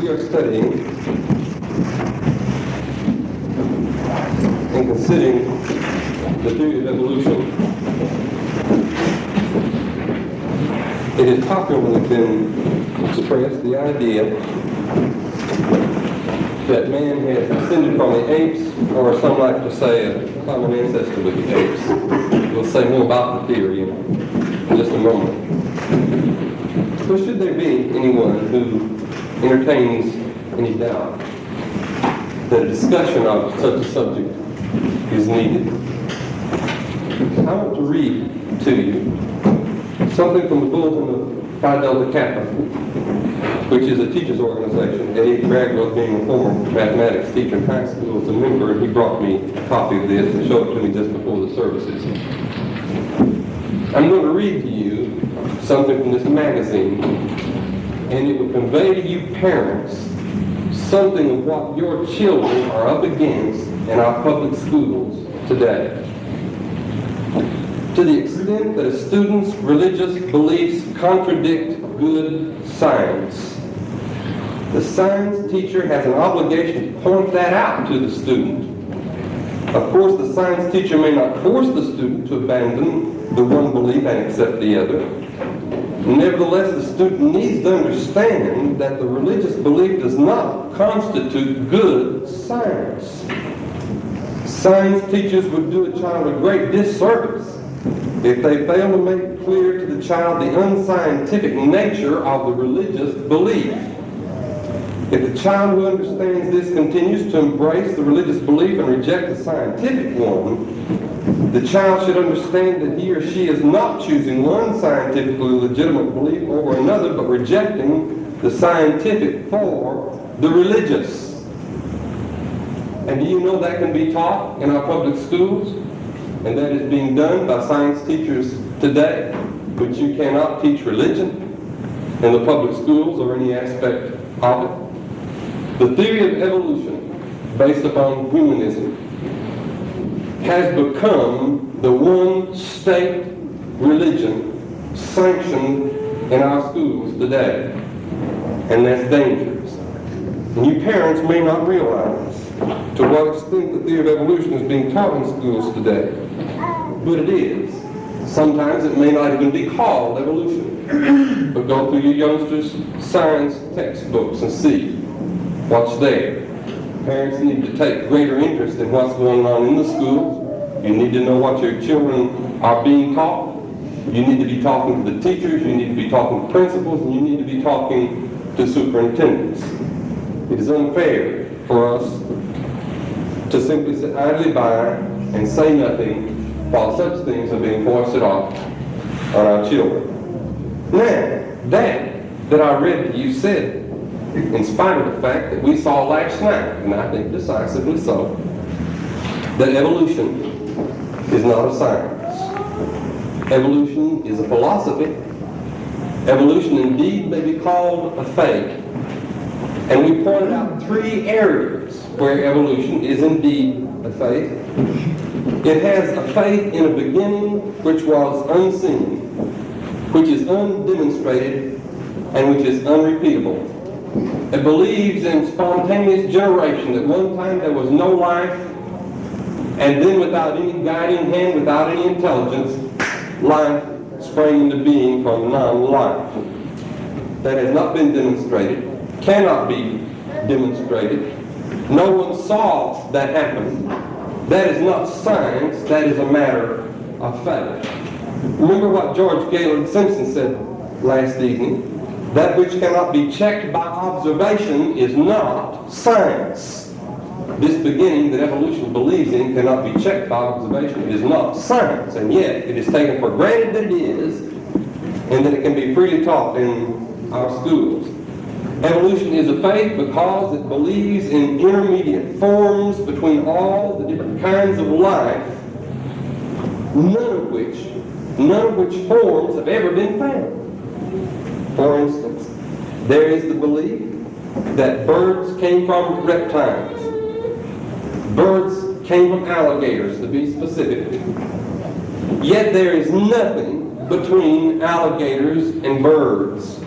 we are studying and considering the theory of evolution. It has popularly been expressed the idea that man has descended from the apes, or some like to say a common ancestor with the apes. We'll say more about the theory in just a moment. But should there be anyone who entertains any doubt that a discussion of such a subject is needed, I want to read to you something from the Bulletin of Phi Delta Kappa, which is a teacher's organization. Eddie Bradwell, being a former mathematics teacher in high school, is a member, and he brought me a copy of this and showed it to me just before the services. I'm going to read to you something from this magazine, and it will convey to you parents something of what your children are up against in our public schools today. To the extent that a student's religious beliefs contradict good science, the science teacher has an obligation to point that out to the student. Of course, the science teacher may not force the student to abandon the one belief and accept the other. Nevertheless, the student needs to understand that the religious belief does not constitute good science. Science teachers would do a child a great disservice if they fail to make clear to the child the unscientific nature of the religious belief. If the child who understands this continues to embrace the religious belief and reject the scientific one, the child should understand that he or she is not choosing one scientifically legitimate belief over another, but rejecting the scientific for the religious. And do you know that can be taught in our public schools? And that is being done by science teachers today. But you cannot teach religion in the public schools or any aspect of it. The theory of evolution, based upon humanism, has become the one state religion sanctioned in our schools today. And that's dangerous. And you parents may not realize to what extent the theory of evolution is being taught in schools today. But it is. Sometimes it may not even be called evolution. But go through your youngsters' science textbooks and see what's there. Parents need to take greater interest in what's going on in the schools. You need to know what your children are being taught. You need to be talking to the teachers. You need to be talking to principals. And you need to be talking to superintendents. It is unfair for us to simply sit idly by and say nothing while such things are being foisted off on our children. Now, that I read to you said, in spite of the fact that we saw last night, and I think decisively so, that evolution is not a science. Evolution is a philosophy. Evolution indeed may be called a faith. And we pointed out 3 areas where evolution is indeed a faith. It has a faith in a beginning which was unseen, which is undemonstrated, and which is unrepeatable. It believes in spontaneous generation, that one time there was no life, and then without any guiding hand, without any intelligence, life sprang into being from non-life. That has not been demonstrated, cannot be demonstrated. No one saw that happen. That is not science, that is a matter of fact. Remember what George Gaylord Simpson said last evening. That which cannot be checked by observation is not science. This beginning that evolution believes in cannot be checked by observation. It is not science, and yet it is taken for granted that it is, and that it can be freely taught in our schools. Evolution is a faith because it believes in intermediate forms between all the different kinds of life, none of which forms have ever been found. For instance, there is the belief that birds came from reptiles. Birds came from alligators, to be specific. Yet there is nothing between alligators and birds.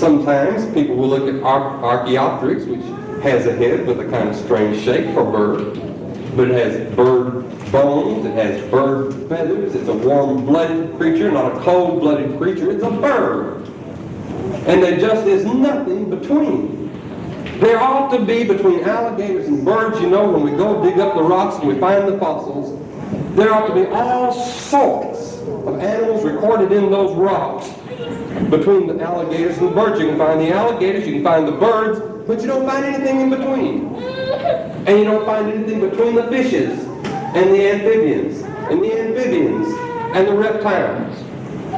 Sometimes people will look at Archaeopteryx, which has a head with a kind of strange shape for a bird, but it has bird bones, it has bird feathers, it's a warm-blooded creature, not a cold-blooded creature, it's a bird. And there just is nothing between. There ought to be between alligators and birds, you know, when we go dig up the rocks and we find the fossils, there ought to be all sorts of animals recorded in those rocks between the alligators and the birds. You can find the alligators, you can find the birds, but you don't find anything in between. And you don't find anything between the fishes and the amphibians and the reptiles.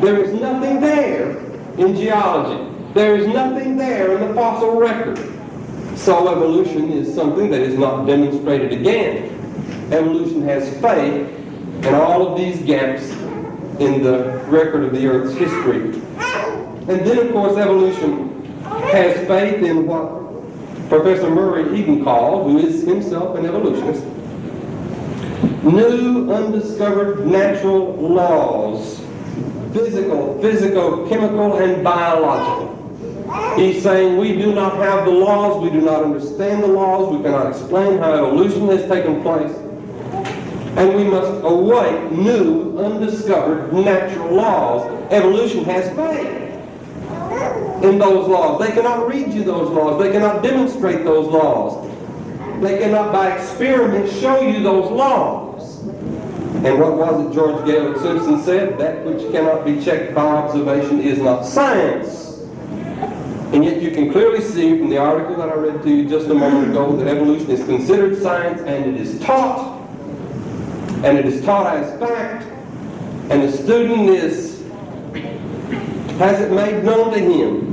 There is nothing there in geology. There is nothing there in the fossil record. So evolution is something that is not demonstrated again. Evolution has faith in all of these gaps in the record of the Earth's history. And then, of course, evolution has faith in what Professor Murray Eden called, who is himself an evolutionist, new undiscovered natural laws, physical, chemical, and biological. He's saying we do not have the laws, we do not understand the laws, we cannot explain how evolution has taken place, and we must await new, undiscovered natural laws. Evolution has faith in those laws. They cannot read you those laws. They cannot demonstrate those laws. They cannot, by experiment, show you those laws. And what was it George Gaylord Simpson said? That which cannot be checked by observation is not science. And yet you can clearly see from the article that I read to you just a moment ago that evolution is considered science, and it is taught. And it is taught as fact. And the student has it made known to him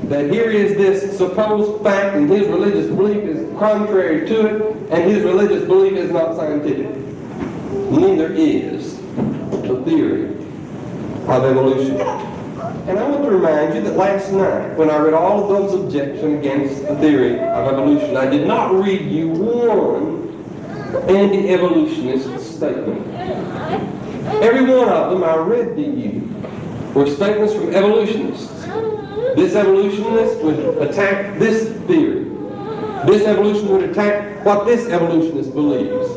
that here is this supposed fact, and his religious belief is contrary to it, and his religious belief is not scientific. Neither is the theory of evolution. And I want to remind you that last night, when I read all of those objections against the theory of evolution, I did not read you one anti-evolutionist statement. Every one of them I read to you were statements from evolutionists. This evolutionist would attack this theory. This evolution would attack what this evolutionist believes.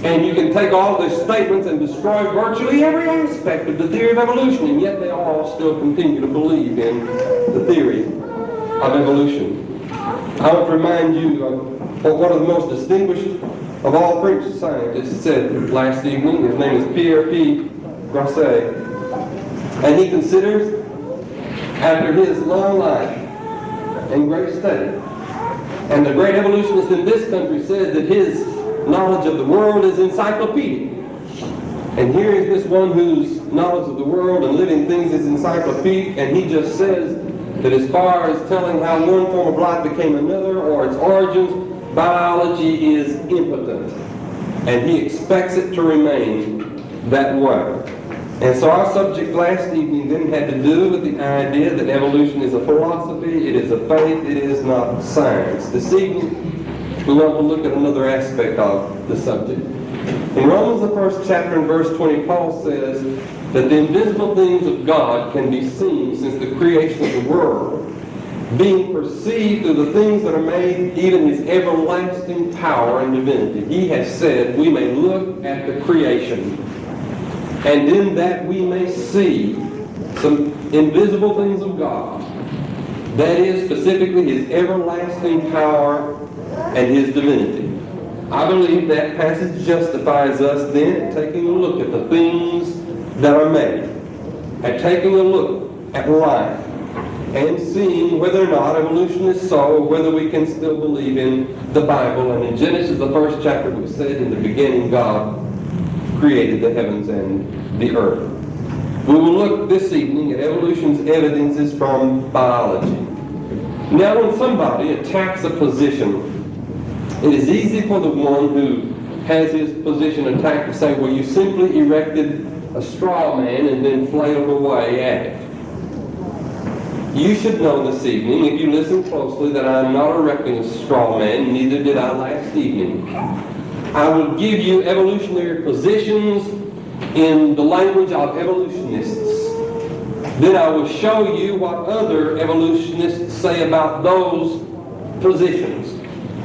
And you can take all their statements and destroy virtually every aspect of the theory of evolution, and yet they all still continue to believe in the theory of evolution. I want to remind you of what one of the most distinguished of all French scientists said last evening. His name is Pierre P. Grosset. And he considers, after his long life and great study, and the great evolutionist in this country says that his knowledge of the world is encyclopedic. And here is this one whose knowledge of the world and living things is encyclopedic, and he just says that as far as telling how one form of life became another or its origins, biology is impotent. And he expects it to remain that way. And so our subject last evening then had to do with the idea that evolution is a philosophy, it is a faith, it is not science. This evening, we want to look at another aspect of the subject. In Romans, the first chapter and verse 20, Paul says that the invisible things of God can be seen since the creation of the world, being perceived through the things that are made, even his everlasting power and divinity. He has said we may look at the creation, and in that we may see some invisible things of God. That is, specifically his everlasting power and his divinity. I believe that passage justifies us then at taking a look at the things that are made, at taking a look at life, and seeing whether or not evolution is so, or whether we can still believe in the Bible. And in Genesis, the first chapter, we said, in the beginning God created the heavens and the earth. We will look this evening at evolution's evidences from biology. Now, when somebody attacks a position, it is easy for the one who has his position attacked to say, well, you simply erected a straw man and then flailed away at it. You should know this evening, if you listen closely, that I'm not erecting a straw man, neither did I last evening. I will give you evolutionary positions in the language of evolutionists. Then I will show you what other evolutionists say about those positions.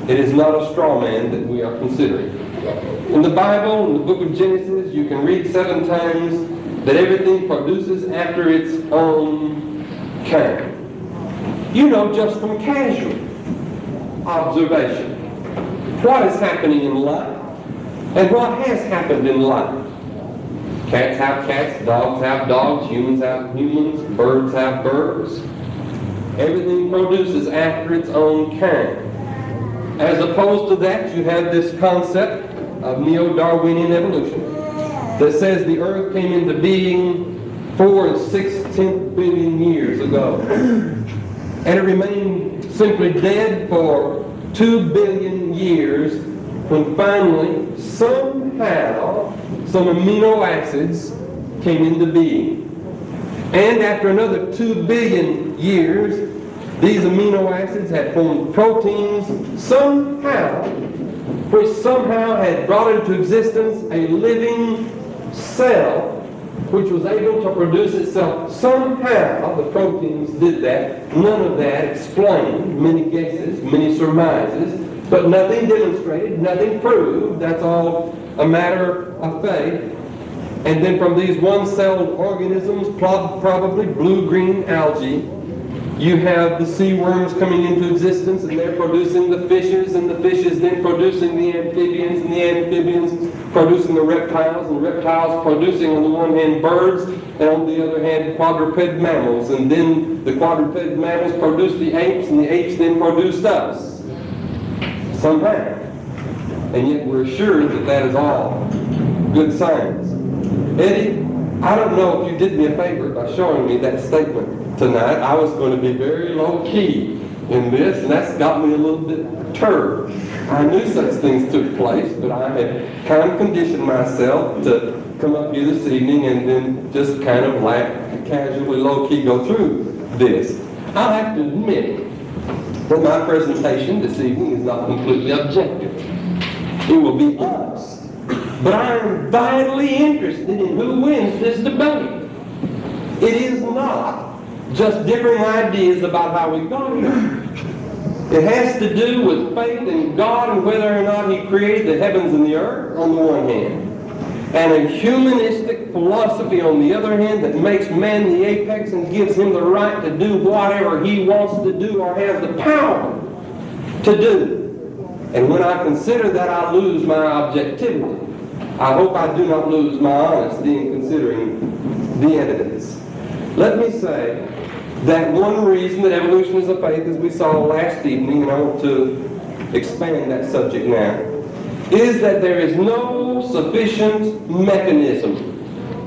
It is not a straw man that we are considering. In the Bible, in the book of Genesis, you can read 7 times that everything produces after its own kind. You know, just from casual observation, what is happening in life and what has happened in life. Cats have cats, dogs have dogs, humans have humans, birds have birds. Everything produces after its own kind. As opposed to that, you have this concept of neo-Darwinian evolution that says the earth came into being 4 6/10 billion years ago. And it remained simply dead for 2 billion years when finally, somehow, some amino acids came into being. And after another 2 billion years, these amino acids had formed proteins somehow, which somehow had brought into existence a living cell which was able to produce itself. Somehow the proteins did that. None of that explained. Many guesses, many surmises, but nothing demonstrated, nothing proved. That's all a matter of faith. And then from these one-celled organisms, probably blue-green algae, you have the sea worms coming into existence, and they're producing the fishes, and the fishes then producing the amphibians, and the amphibians producing the reptiles, and the reptiles producing on the one hand birds, and on the other hand quadruped mammals. And then the quadruped mammals produce the apes, and the apes then produced us. Somehow. And yet we're sure that that is all good science. Eddie, I don't know if you did me a favor by showing me that statement tonight. I was going to be very low-key in this, and that's got me a little bit perturbed. I knew such things took place, but I had kind of conditioned myself to come up here this evening and then just kind of casually low-key go through this. I'll have to admit that my presentation this evening is not completely objective. It will be honest. But I'm vitally interested in who wins this debate. It is not just differing ideas about how we got here. It has to do with faith in God and whether or not He created the heavens and the earth on the one hand, and a humanistic philosophy on the other hand that makes man the apex and gives him the right to do whatever he wants to do or has the power to do. And when I consider that, I lose my objectivity. I hope I do not lose my honesty in considering the evidence. Let me say that one reason that evolution is a faith, as we saw last evening, and I want to expand that subject now, is that there is no sufficient mechanism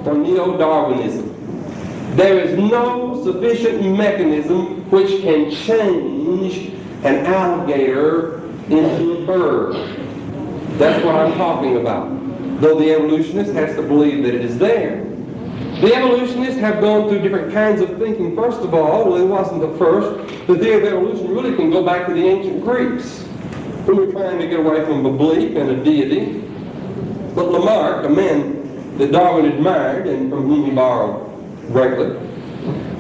for neo-Darwinism. There is no sufficient mechanism which can change an alligator into a bird. That's what I'm talking about. Though the evolutionist has to believe that it is there. The evolutionists have gone through different kinds of thinking. First of all, well, it wasn't the first. The theory of evolution really can go back to the ancient Greeks, who were trying to get away from a belief in a deity. But Lamarck, a man that Darwin admired and from whom he borrowed greatly,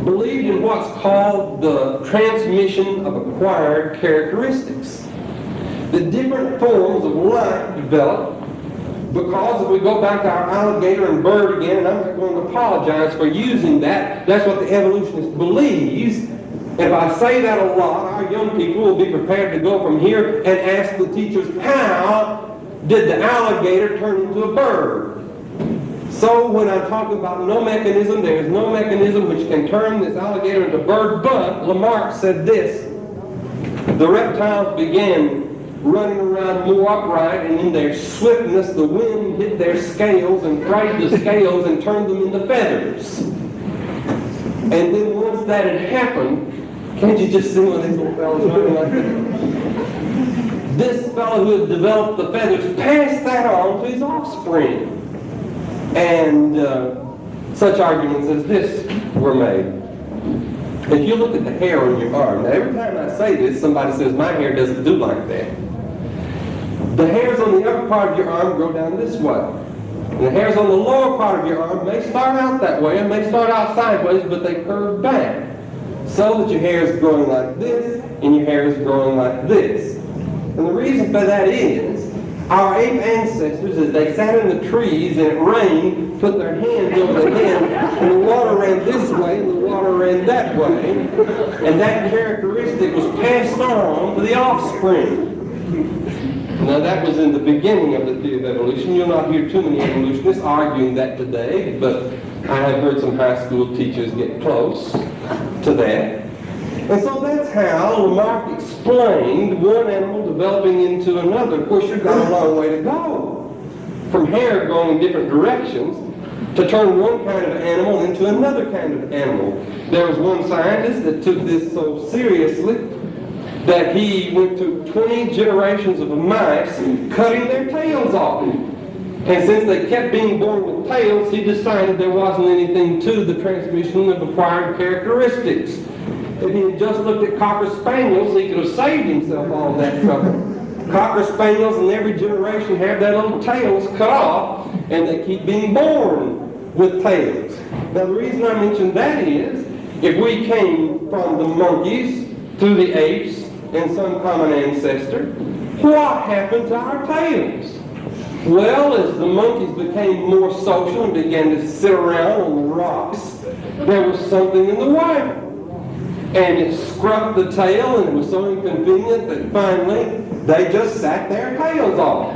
believed in what's called the transmission of acquired characteristics. The different forms of life develop because if we go back to our alligator and bird again, and I'm not going to apologize for using that, that's what the evolutionist believes. And if I say that a lot, our young people will be prepared to go from here and ask the teachers, how did the alligator turn into a bird? So when I'm talking about no mechanism, there is no mechanism which can turn this alligator into a bird, but Lamarck said this: the reptiles began running around more upright, and in their swiftness the wind hit their scales and frightened the scales and turned them into feathers. And then once that had happened, can't you just see one of these little fellows running like that? This fellow who had developed the feathers passed that on to his offspring. And such arguments as this were made. If you look at the hair on your arm, now every time I say this, somebody says, my hair doesn't do like that. The hairs on the upper part of your arm go down this way. And the hairs on the lower part of your arm may start out that way, and may start out sideways, but they curve back. So that your hair is growing like this, and your hair is growing like this. And the reason for that is, our ape ancestors, as they sat in the trees and it rained, put their hands over their head, and the water ran this way, and the water ran that way. And that characteristic was passed on to the offspring. Now that was in the beginning of the theory of evolution. You'll not hear too many evolutionists arguing that today, but I have heard some high school teachers get close to that. And so that's how Lamarck explained one animal developing into another. Of course, you've got a long way to go from hair going in different directions to turn one kind of animal into another kind of animal. There was one scientist that took this so seriously that he went through 20 generations of mice cutting their tails off. And since they kept being born with tails, he decided there wasn't anything to the transmission of acquired characteristics. If he had just looked at Cocker Spaniels, he could have saved himself all that trouble. Cocker Spaniels in every generation have their little tails cut off, and they keep being born with tails. Now the reason I mention that is, if we came from the monkeys through the apes and some common ancestor, what happened to our tails? Well, as the monkeys became more social and began to sit around on the rocks, there was something in the way. And it scrubbed the tail, and it was so inconvenient that finally they just sat their tails off.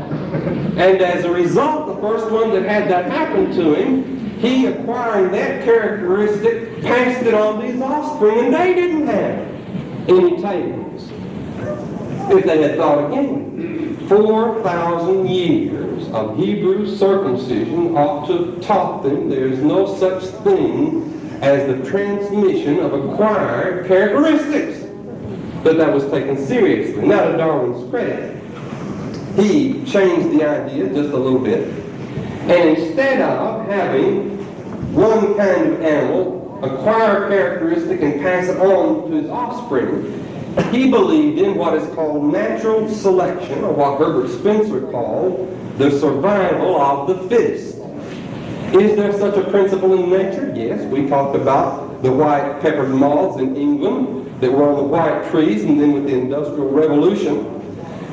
And as a result, the first one that had that happen to him, he, acquiring that characteristic, passed it on to his offspring, and they didn't have any tails. If they had thought again, 4,000 years of Hebrew circumcision ought to have taught them there's no such thing as the transmission of acquired characteristics. But that was taken seriously. Now to Darwin's credit, he changed the idea just a little bit, and instead of having one kind of animal acquire a characteristic and pass it on to his offspring, he believed in what is called natural selection, or what Herbert Spencer called the survival of the fittest. Is there such a principle in nature? Yes. We talked about the white-peppered moths in England that were on the white trees, and then with the Industrial Revolution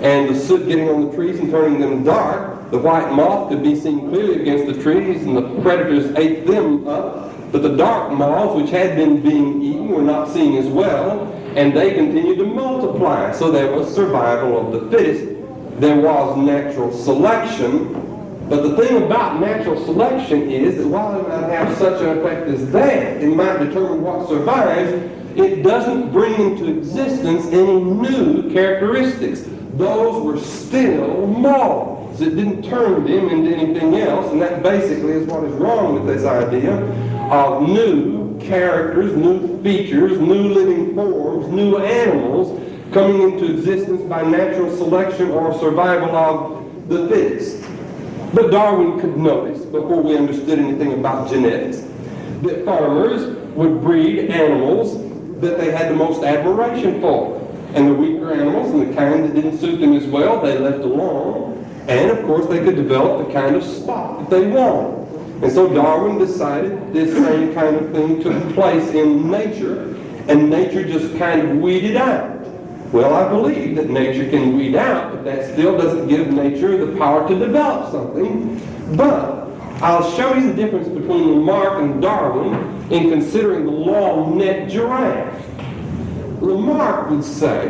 and the soot getting on the trees and turning them dark, the white moth could be seen clearly against the trees, and the predators ate them up. But the dark moths, which had been being eaten, were not seen as well, and they continued to multiply. So there was survival of the fittest. There was natural selection. But the thing about natural selection is that while it might have such an effect as that, it might determine what survives, it doesn't bring into existence any new characteristics. Those were still moths. It didn't turn them into anything else, and that basically is what is wrong with this idea of new characters, new features, new living forms, new animals coming into existence by natural selection or survival of the fittest. But Darwin could notice, before we understood anything about genetics, that farmers would breed animals that they had the most admiration for. And the weaker animals and the kind that didn't suit them as well, they left alone. And of course, they could develop the kind of stock that they wanted. And so Darwin decided this same kind of thing took place in nature, and nature just kind of weeded out. Well, I believe that nature can weed out, but that still doesn't give nature the power to develop something. But I'll show you the difference between Lamarck and Darwin in considering the long-necked giraffe. Lamarck would say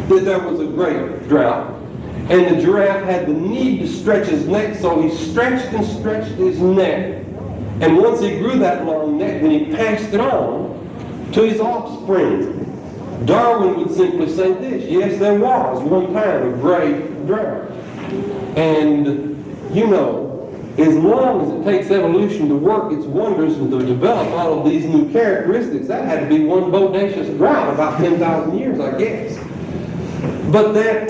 that there was a great drought, and the giraffe had the need to stretch his neck, so he stretched and stretched his neck. And once he grew that long neck, then he passed it on to his offspring. Darwin would simply say this: yes, there was one time a great drought. And, you know, as long as it takes evolution to work its wonders and to develop all of these new characteristics, that had to be one bodacious drought, about 10,000 years, I guess. But that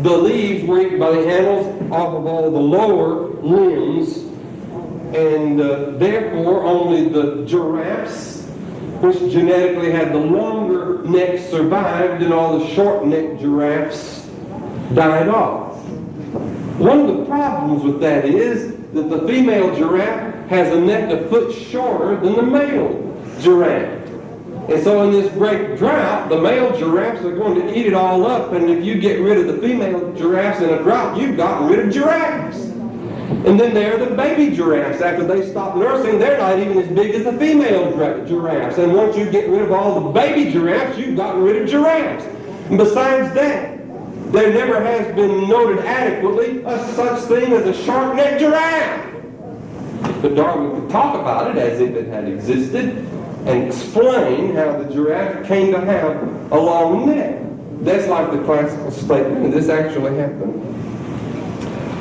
the leaves were eaten by the animals off of all the lower limbs, and therefore only the giraffes, which genetically had the longer necks, survived, and all the short-necked giraffes died off. One of the problems with that is that the female giraffe has a neck a foot shorter than the male giraffe. And so in this great drought, the male giraffes are going to eat it all up, and if you get rid of the female giraffes in a drought, you've gotten rid of giraffes. And then there are the baby giraffes. After they stop nursing, they're not even as big as the female giraffes. And once you get rid of all the baby giraffes, you've gotten rid of giraffes. And besides that, there never has been noted adequately a such thing as a short-necked giraffe. But Darwin could talk about it as if it had existed and explain how the giraffe came to have a long neck. That's like the classical statement, and this actually happened,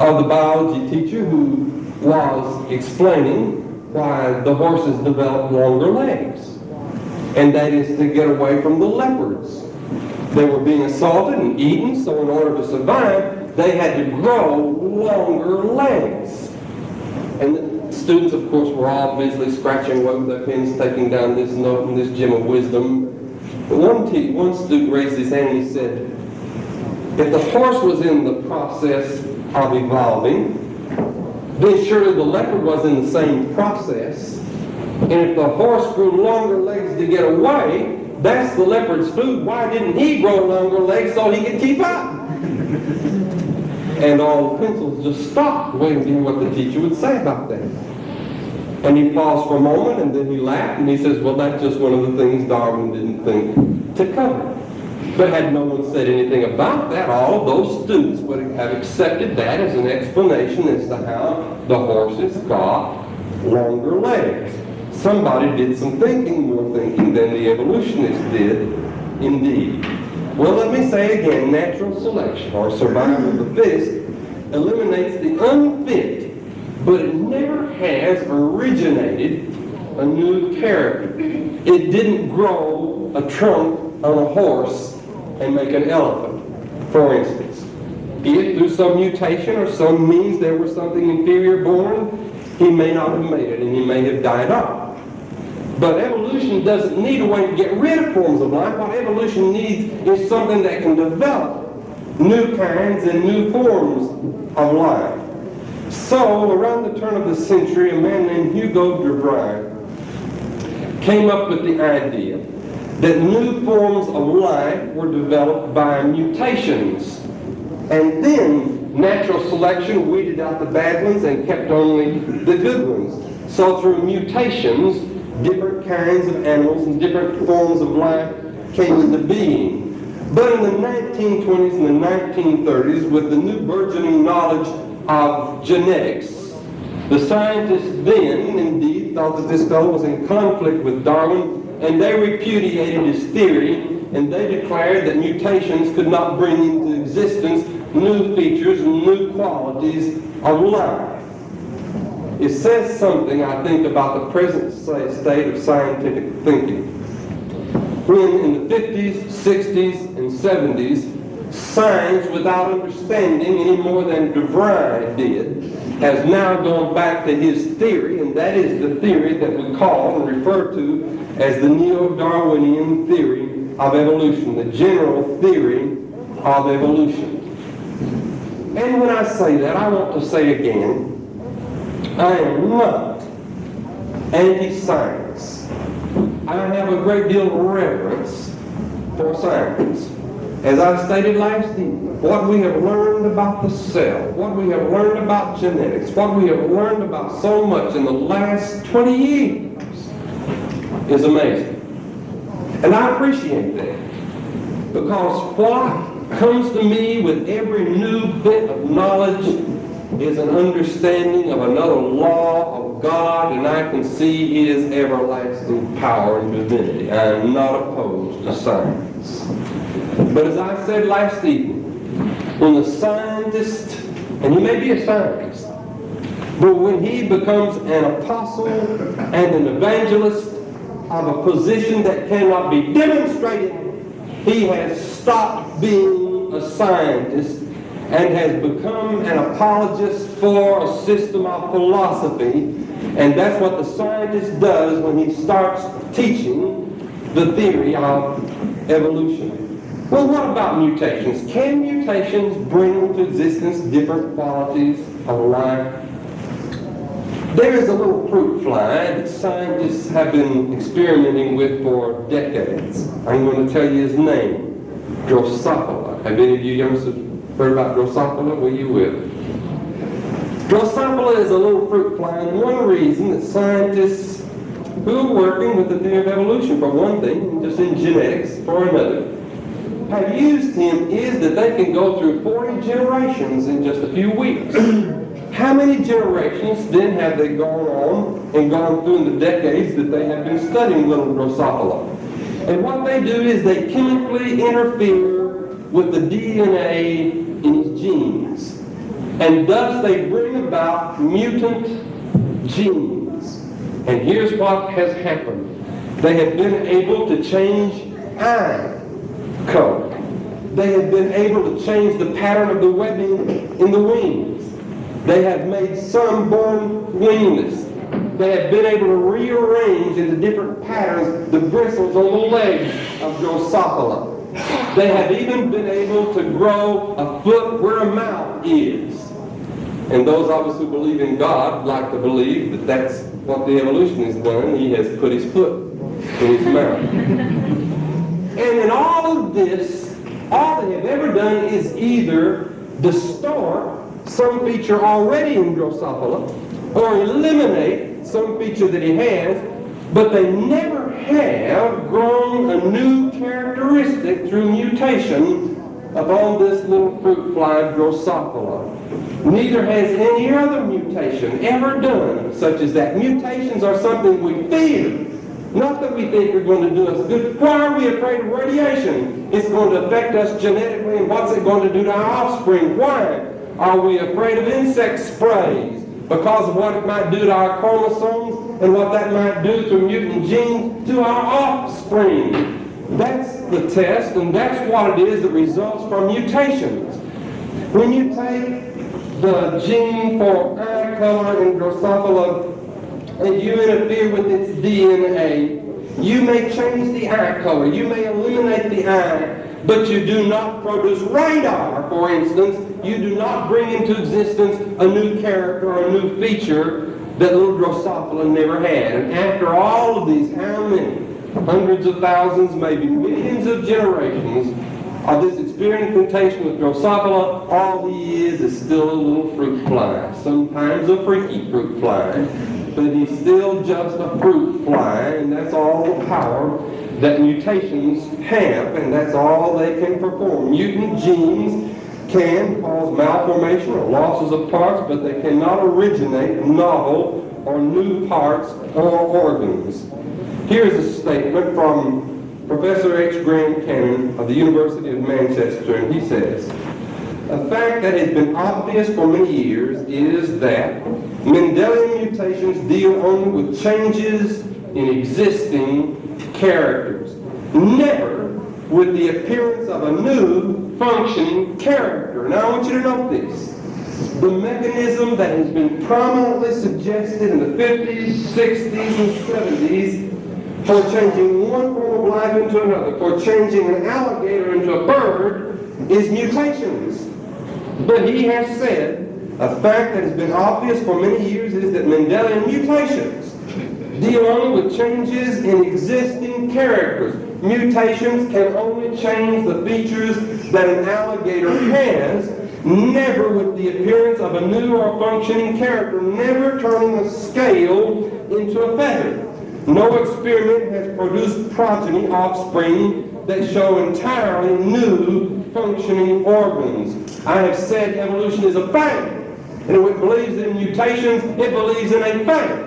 of the biology teacher who was explaining why the horses developed longer legs. And that is to get away from the leopards. They were being assaulted and eaten, so in order to survive, they had to grow longer legs. And the students, of course, were all busily scratching away with their pens, taking down this note and this gem of wisdom. But one student raised his hand and he said, if the horse was in the process of evolving, then surely the leopard was in the same process. And if the horse grew longer legs to get away, that's the leopard's food. Why didn't he grow longer legs so he could keep up? And all the pencils just stopped, waiting to hear what the teacher would say about that. And he paused for a moment, and then he laughed, and he says, well, that's just one of the things Darwin didn't think to cover. But had no one said anything about that, all of those students would have accepted that as an explanation as to how the horses got longer legs. Somebody did some thinking, more thinking than the evolutionists did, indeed. Well, let me say again, natural selection, or survival of the fittest, eliminates the unfit, but it never has originated a new character. It didn't grow a trunk on a horse and make an elephant, for instance. If through some mutation or some means there was something inferior born, he may not have made it and he may have died off. But evolution doesn't need a way to get rid of forms of life. What evolution needs is something that can develop new kinds and new forms of life. So, around the turn of the century, a man named Hugo de Bruyne came up with the idea that new forms of life were developed by mutations. And then natural selection weeded out the bad ones and kept only the good ones. So through mutations, different kinds of animals and different forms of life came into being. But in the 1920s and the 1930s, with the new burgeoning knowledge of genetics, the scientists then, indeed, thought that this fellow was in conflict with Darwin, and they repudiated his theory, and they declared that mutations could not bring into existence new features and new qualities of life. It says something, I think, about the present state of scientific thinking. When in the 50s, 60s, and 70s, science, without understanding any more than de Bruyne did, has now gone back to his theory, and that is the theory that we call and refer to as the neo-Darwinian theory of evolution, the general theory of evolution. And when I say that, I want to say again, I am not anti-science. I have a great deal of reverence for science. As I stated last evening, what we have learned about the cell, what we have learned about genetics, what we have learned about so much in the last 20 years is amazing. And I appreciate that, because what comes to me with every new bit of knowledge is an understanding of another law of God, and I can see His everlasting power and divinity. I am not opposed to science. But as I said last evening, when the scientist, and he may be a scientist, but when he becomes an apostle and an evangelist of a position that cannot be demonstrated, he has stopped being a scientist and has become an apologist for a system of philosophy. And that's what the scientist does when he starts teaching the theory of evolution. Well, what about mutations? Can mutations bring into existence different qualities of life? There is a little fruit fly that scientists have been experimenting with for decades. I'm going to tell you his name, Drosophila. Have any of you youngsters heard about Drosophila? Well, you will. Drosophila is a little fruit fly, and one reason that scientists who are working with the theory of evolution for one thing, and just in genetics for another, have used him is that they can go through 40 generations in just a few weeks. How many generations then have they gone on and gone through in the decades that they have been studying little Drosophila? And what they do is they chemically interfere with the DNA in his genes. And thus they bring about mutant genes. And here's what has happened. They have been able to change eye color. They have been able to change the pattern of the webbing in the wings. They have made some born wingless. They have been able to rearrange into different patterns the bristles on the legs of Drosophila. They have even been able to grow a foot where a mouth is. And those of us who believe in God like to believe that that's what the evolution has done. He has put his foot in his mouth. And in all of this, all they have ever done is either distort some feature already in Drosophila or eliminate some feature that he has, but they never have grown a new characteristic through mutation upon this little fruit fly Drosophila. Neither has any other mutation ever done such as that. Mutations are something we fear, not that we think are going to do us good. Why are we afraid of radiation? It's going to affect us genetically, and what's it going to do to our offspring? Why are we afraid of insect sprays? Because of what it might do to our chromosomes and what that might do through mutant genes to our offspring. That's the test, and that's what it is that results from mutations. When you take the gene for eye color in Drosophila and you interfere with its DNA, you may change the eye color, you may eliminate the eye, but you do not produce radar, for instance. You do not bring into existence a new character or a new feature that little Drosophila never had. And after all of these, how many? Hundreds of thousands, maybe millions of generations of this experimentation with Drosophila, all he is still a little fruit fly. Sometimes a freaky fruit fly, but he's still just a fruit fly, and that's all the power that mutations have, and that's all they can perform. Mutant genes can cause malformation or losses of parts, but they cannot originate novel or new parts or organs. Here's a statement from Professor H. Graham Cannon of the University of Manchester, and he says, "A fact that has been obvious for many years is that Mendelian mutations deal only with changes in existing characters, never with the appearance of a new functioning character." Now I want you to note this. The mechanism that has been prominently suggested in the 50s, 60s, and 70s for changing one form of life into another, for changing an alligator into a bird, is mutations. But he has said, a fact that has been obvious for many years is that Mendelian mutations deal only with changes in existing characters. Mutations can only change the features that an alligator has, never with the appearance of a new or functioning character, never turning a scale into a feather. No experiment has produced progeny, offspring, that show entirely new functioning organs. I have said evolution is a fact, and if it believes in mutations, it believes in a fact.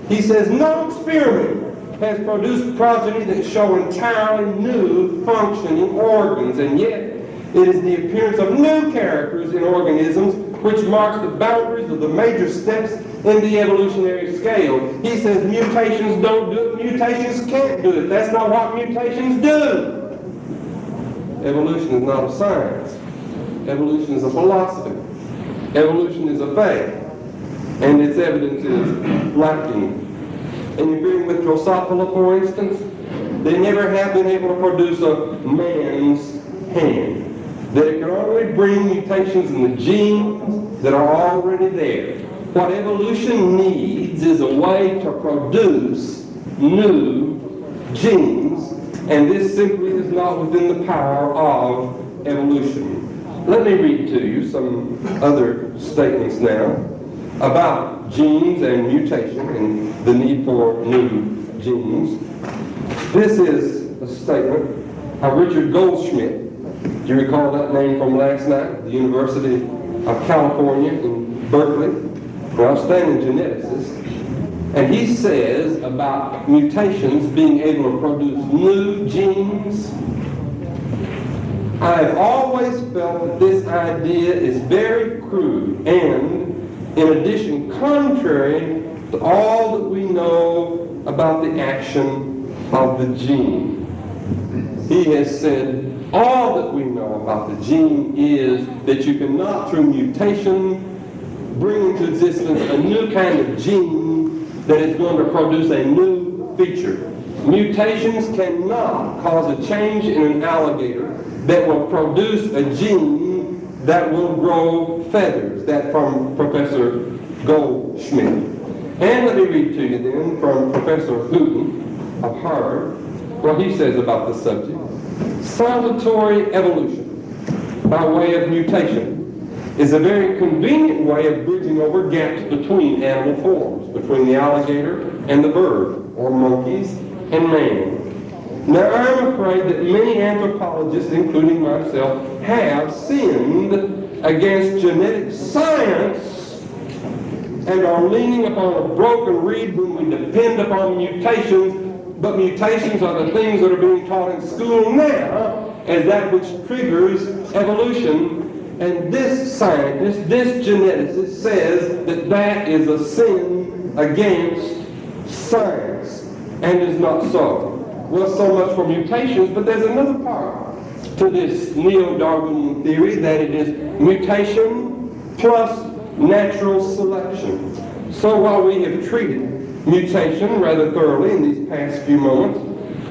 He says no experiment has produced progeny that show entirely new functioning organs, and yet it is the appearance of new characters in organisms which marks the boundaries of the major steps in the evolutionary scale. He says mutations don't do it, mutations can't do it. That's not what mutations do. Evolution is not a science. Evolution is a philosophy. Evolution is a fact. And its evidence is lacking. Interfering with Drosophila, for instance, they never have been able to produce a man's hand. That it can only bring mutations in the genes that are already there. What evolution needs seeds is a way to produce new genes, and this simply is not within the power of evolution. Let me read to you some other statements now about genes and mutation and the need for new genes. This is a statement of Richard Goldschmidt. Do you recall that name from last night at the University of California in Berkeley? An outstanding geneticist. And he says about mutations being able to produce new genes, I have always felt that this idea is very crude and, in addition, contrary to all that we know about the action of the gene. He has said all that we know about the gene is that you cannot, through mutation, bring into existence a new kind of gene that is going to produce a new feature. Mutations cannot cause a change in an alligator that will produce a gene that will grow feathers. That from Professor Goldschmidt. And let me read to you then from Professor Hooton of Harvard what he says about the subject. Salutary evolution by way of mutation is a very convenient way of bridging over gaps between animal forms, between the alligator and the bird, or monkeys and man. Now, I'm afraid that many anthropologists, including myself, have sinned against genetic science and are leaning upon a broken reed when we depend upon mutations, but mutations are the things that are being taught in school now as that which triggers evolution. And this scientist, this geneticist says that that is a sin against science and is not so. Well, so much for mutations, but there's another part to this neo-Darwinian theory, that it is mutation plus natural selection. So while we have treated mutation rather thoroughly in these past few moments,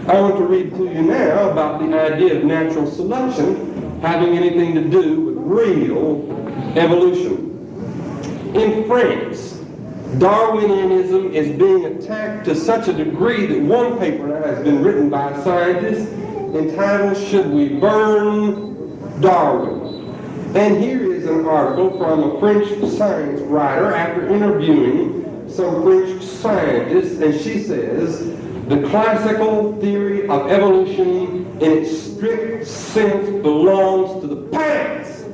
I want to read to you now about the idea of natural selection having anything to do with real evolution. In France, Darwinianism is being attacked to such a degree that one paper now has been written by a scientist entitled, "Should We Burn Darwin?" And here is an article from a French science writer after interviewing some French scientists, and she says, "The classical theory of evolution in its strict sense belongs to the past."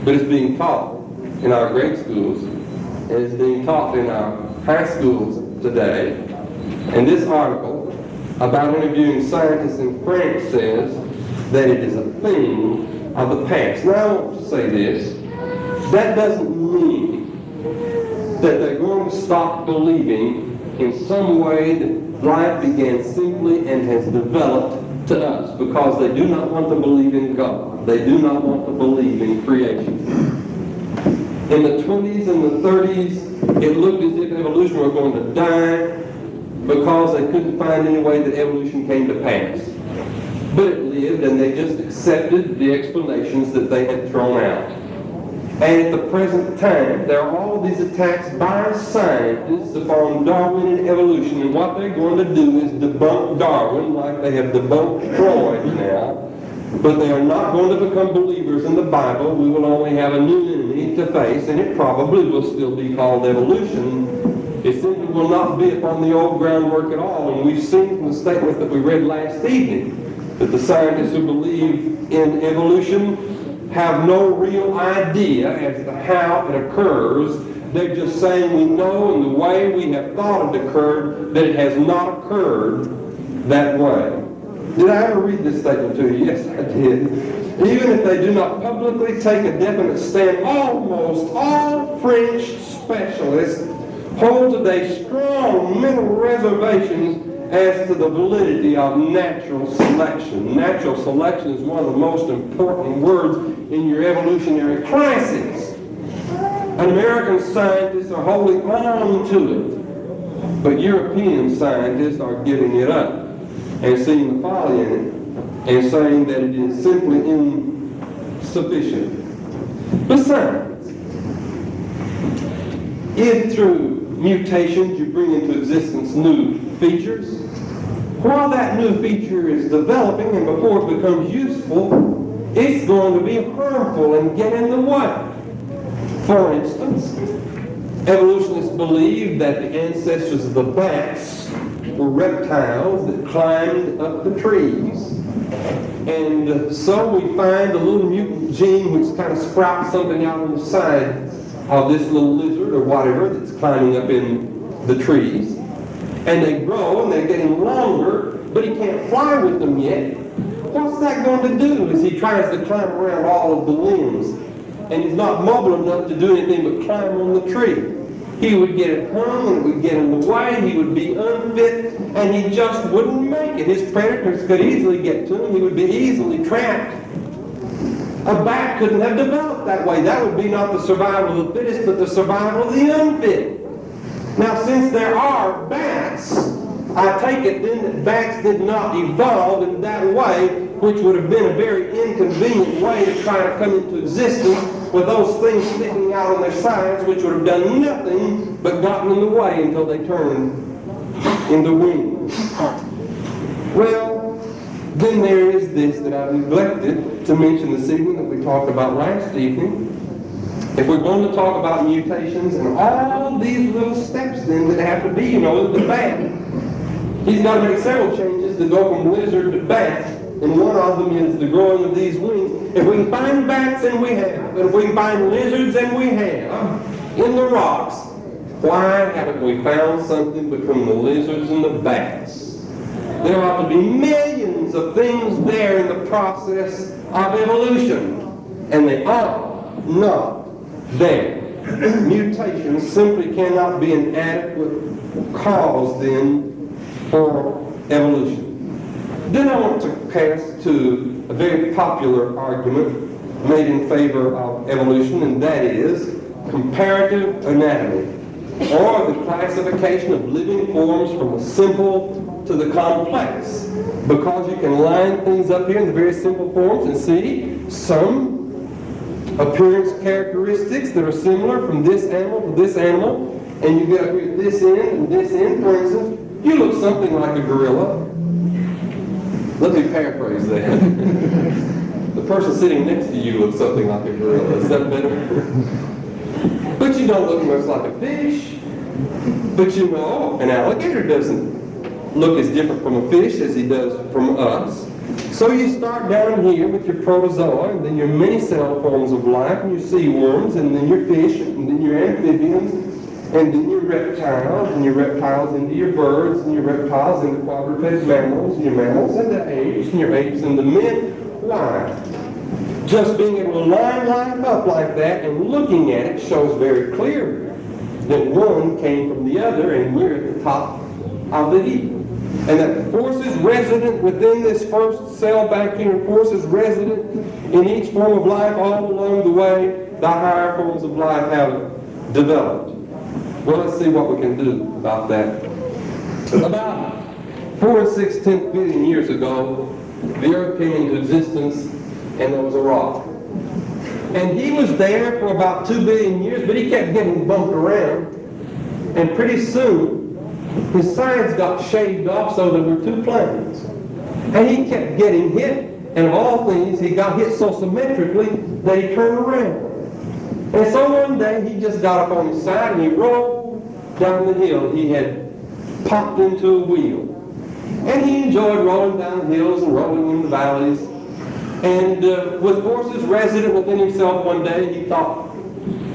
But it's being taught in our grade schools, and it's being taught in our high schools today. And this article about interviewing scientists in France says that it is a thing of the past. Now I want to say this. That doesn't mean that they're going to stop believing in some way that life began simply and has developed to us, because they do not want to believe in God. They do not want to believe in creation. In the 20s and the 30s, it looked as if evolution were going to die because they couldn't find any way that evolution came to pass. But it lived, and they just accepted the explanations that they had thrown out. And at the present time, there are all these attacks by scientists upon Darwin and evolution, and what they're going to do is debunk Darwin like they have debunked Freud now. But they are not going to become believers in the Bible. We will only have a new enemy to face, and it probably will still be called evolution. It simply will not be upon the old groundwork at all. And we've seen from the statement that we read last evening that the scientists who believe in evolution have no real idea as to how it occurs. They're just saying we know in the way we have thought it occurred that it has not occurred that way. Did I ever read this statement to you? Yes, I did. Even if they do not publicly take a definite stand, almost all French specialists hold today strong mental reservations as to the validity of natural selection. Natural selection is one of the most important words in your evolutionary crisis. And American scientists are holding on to it, but European scientists are giving it up and seeing the folly in it and saying that it is simply insufficient. Besides, If through mutations you bring into existence new features, while that new feature is developing and before it becomes useful, it's going to be harmful and get in the way. For instance, evolutionists believe that the ancestors of the bats were reptiles that climbed up the trees. And so we find a little mutant gene which kind of sprouts something out on the side of this little lizard or whatever that's climbing up in the trees. And they grow and they're getting longer, but he can't fly with them yet. What's that going to do as he tries to climb around all of the limbs? And he's not mobile enough to do anything but climb on the tree. He would get it hung and it would get in the way, he would be unfit, and he just wouldn't make it. His predators could easily get to him, he would be easily trapped. A bat couldn't have developed that way. That would be not the survival of the fittest, but the survival of the unfit. Now, since there are bats, I take it then that bats did not evolve in that way, which would have been a very inconvenient way to try to come into existence with those things sticking out on their sides, which would have done nothing but gotten in the way until they turned into wings. Well, then there is this that I neglected to mention this evening that we talked about last evening. If we're going to talk about mutations and all these little steps then that have to be, the bat, he's got to make several changes to go from lizard to bat, and one of them is the growing of these wings. If we can find bats, and we have, but if we can find lizards, and we have, in the rocks, why haven't we found something between the lizards and the bats? There ought to be millions of things there in the process of evolution, and they are not there. Mutation simply cannot be an adequate cause then for evolution. Then I want to pass to a very popular argument made in favor of evolution, and that is comparative anatomy, or the classification of living forms from the simple to the complex, because you can line things up here in the very simple forms and see some appearance characteristics that are similar from this animal to this animal, and you get up here at this end and this end. For instance, you look something like a gorilla. Let me paraphrase that. The person sitting next to you looks something like a gorilla. Is that better? But you don't look much like a fish. But an alligator doesn't look as different from a fish as he does from us. So you start down here with your protozoa, and then your many-celled forms of life, and your sea worms, and then your fish, and then your amphibians, and then your reptiles, and your reptiles into your birds, and your reptiles into quadruped mammals, and your mammals into apes, and your apes into men. Why? Just being able to line life up like that and looking at it shows very clearly that one came from the other, and we're at the top of the heap. And that forces resident within this first cell back here, and forces resident in each form of life all along the way the higher forms of life have developed. Well, let's see what we can do about that. About 4 6/10 billion years ago, the Earth came into existence, and there was a rock. And he was there for about 2 billion years, but he kept getting bumped around. And pretty soon, his sides got shaved off so there were 2 planes. And he kept getting hit, and of all things, he got hit so symmetrically that he turned around. And so one day, he just got up on his side and he rolled down the hill. He had popped into a wheel. And he enjoyed rolling down hills and rolling in the valleys. And with forces resident within himself one day, he thought,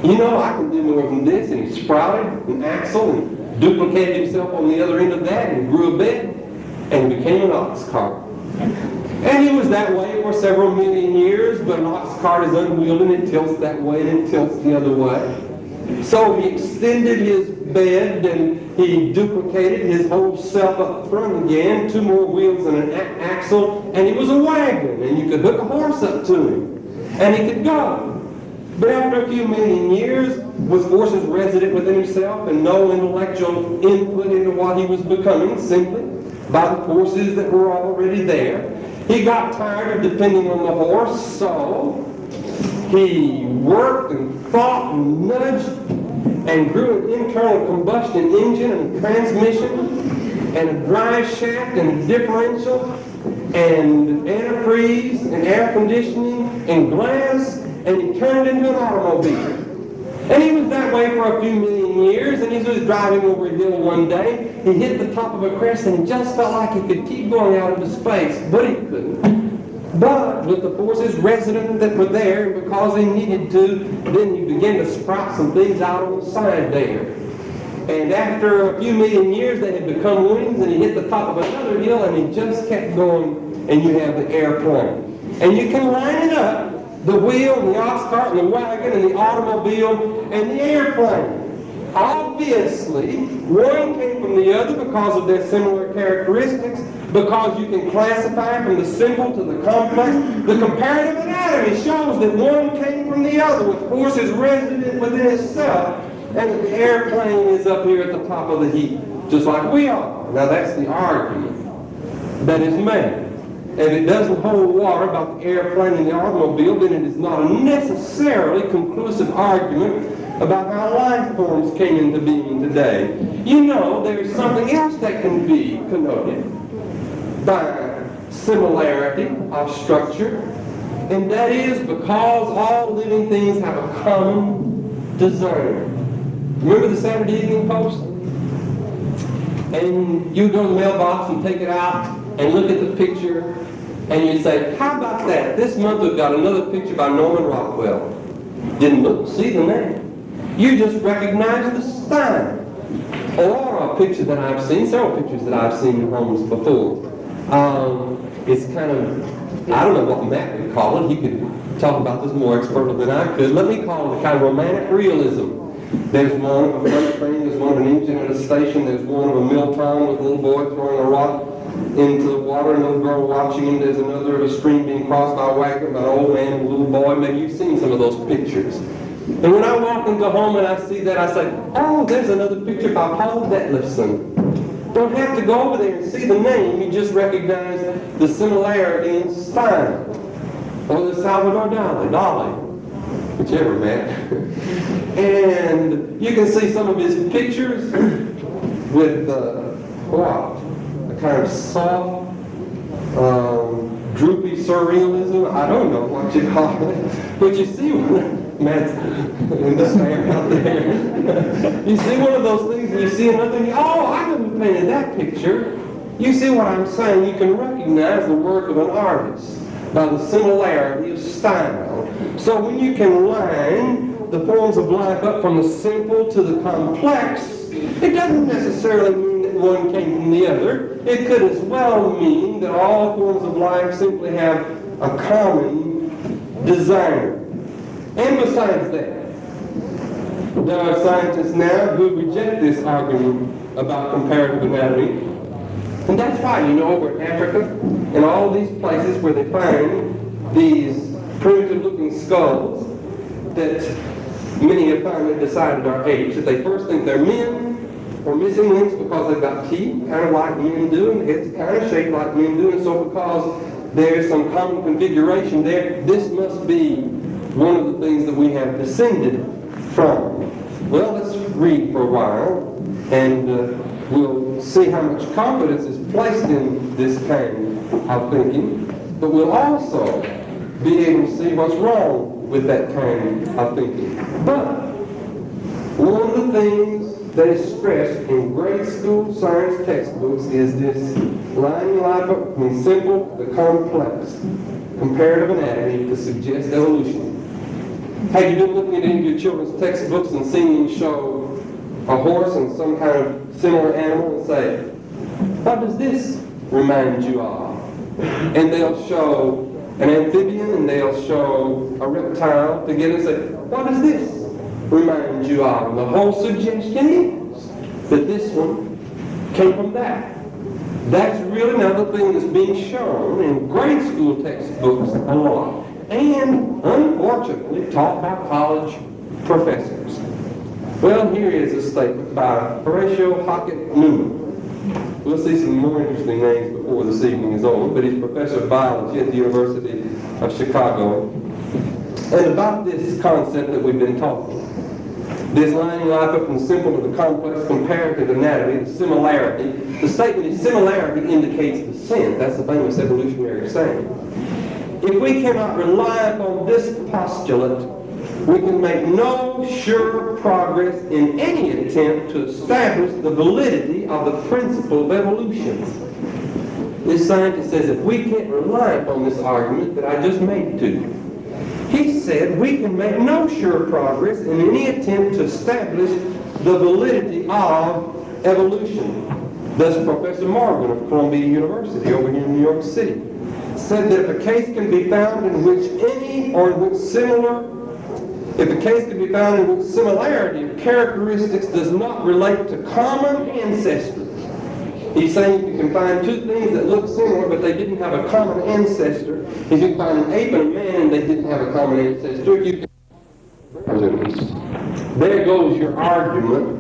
I can do more than this. And he sprouted an axle and duplicated himself on the other end of that and grew a bit and became an ox cart. And he was that way for several million years, but an ox cart is unwieldy and it tilts that way and it tilts the other way. So he extended his bed and he duplicated his whole self up front again, 2 more wheels and an axle, and he was a wagon, and you could hook a horse up to him, and he could go. But after a few million years, with forces resident within himself and no intellectual input into what he was becoming, simply by the forces that were already there, he got tired of depending on the horse, so he worked and fought and nudged, and grew an internal combustion engine and transmission and a drive shaft and a differential and antifreeze and air conditioning and glass, and he turned it into an automobile. And he was that way for a few million years, and he was driving over a hill one day. He hit the top of a crest, and he just felt like he could keep going out into space, but he couldn't. But with the forces resident that were there, and because he needed to, then he began to sprout some things out on the side there. And after a few million years, they had become wings, and he hit the top of another hill, and he just kept going, and you have the airplane. And you can line it up, the wheel, and the ox cart, and the wagon, and the automobile, and the airplane. Obviously, one came from the other because of their similar characteristics, because you can classify from the simple to the complex. The comparative anatomy shows that one came from the other with forces resident within itself, and that the airplane is up here at the top of the heap, just like we are. Now that's the argument that is made. And if it doesn't hold water about the airplane and the automobile, then it is not a necessarily conclusive argument about how life forms came into being today. You know, there's something else that can be connoted by similarity of structure, and that is because all living things have a common design. Remember the Saturday Evening Post? And you go to the mailbox and take it out and look at the picture, and you say, how about that? This month we've got another picture by Norman Rockwell. Didn't look, see the name. You just recognize the style. Or a picture that I've seen, several pictures that I've seen in homes before. It's kind of, I don't know what Matt would call it. He could talk about this more expertly than I could. Let me call it a kind of romantic realism. There's one of a freight train, there's one of an engine at a station, there's one of a mill pond with a little boy throwing a rock into the water and a little girl watching him. There's another of a stream being crossed by a wagon by an old man and a little boy. Maybe you've seen some of those pictures. And when I walk into home and I see that, I say, oh, there's another picture by Paul Detlefson. Don't have to go over there and see the name. You just recognize the similarity in style. Or the Salvador Dali, whichever, man. And you can see some of his pictures with a kind of soft, droopy surrealism. I don't know what you call it. But you see Matt's in the stand out there. You see one of those things and you see another thing, oh, I couldn't have painted that picture. You see what I'm saying? You can recognize the work of an artist by the similarity of style. So when you can line the forms of life up from the simple to the complex, it doesn't necessarily mean that one came from the other. It could as well mean that all forms of life simply have a common designer. And besides that, there are scientists now who reject this argument about comparative anatomy. And that's why, you know, over in Africa and all these places where they find these primitive-looking skulls that many have finally decided are apes, that they first think they're men or missing limbs because they've got teeth, kind of like men do, and the head's kind of shaped like men do, and so because there's some common configuration there, this must be one of the things that we have descended from. Well, let's read for a while, and we'll see how much confidence is placed in this kind of thinking, but we'll also be able to see what's wrong with that kind of thinking. But one of the things that is stressed in grade school science textbooks is this lining life up from simple to complex, comparative anatomy to suggest evolution. Have you been looking at any of your children's textbooks and seen them show a horse and some kind of similar animal and say, what does this remind you of? And they'll show an amphibian and they'll show a reptile together and say, what does this remind you of? And the whole suggestion is that this one came from that. That's really another thing that's being shown in grade school textbooks a lot. And, unfortunately, taught by college professors. Well, here is a statement by Horatio Hockett Newman. We'll see some more interesting names before this evening is over, but he's professor of biology at the University of Chicago. And about this concept that we've been talking. This lining life up from the simple to the complex comparative anatomy, the similarity. The statement is similarity indicates descent. That's the famous evolutionary saying. If we cannot rely upon this postulate, we can make no sure progress in any attempt to establish the validity of the principle of evolution. This scientist says if we can't rely upon this argument that I just made to you, he said we can make no sure progress in any attempt to establish the validity of evolution. Thus, Professor Morgan of Columbia University over here in New York City said that if a case can be found in which similarity of characteristics does not relate to common ancestry. He's saying you can find two things that look similar, but they didn't have a common ancestor. If you can find an ape and a man and they didn't have a common ancestor, you can... There goes your argument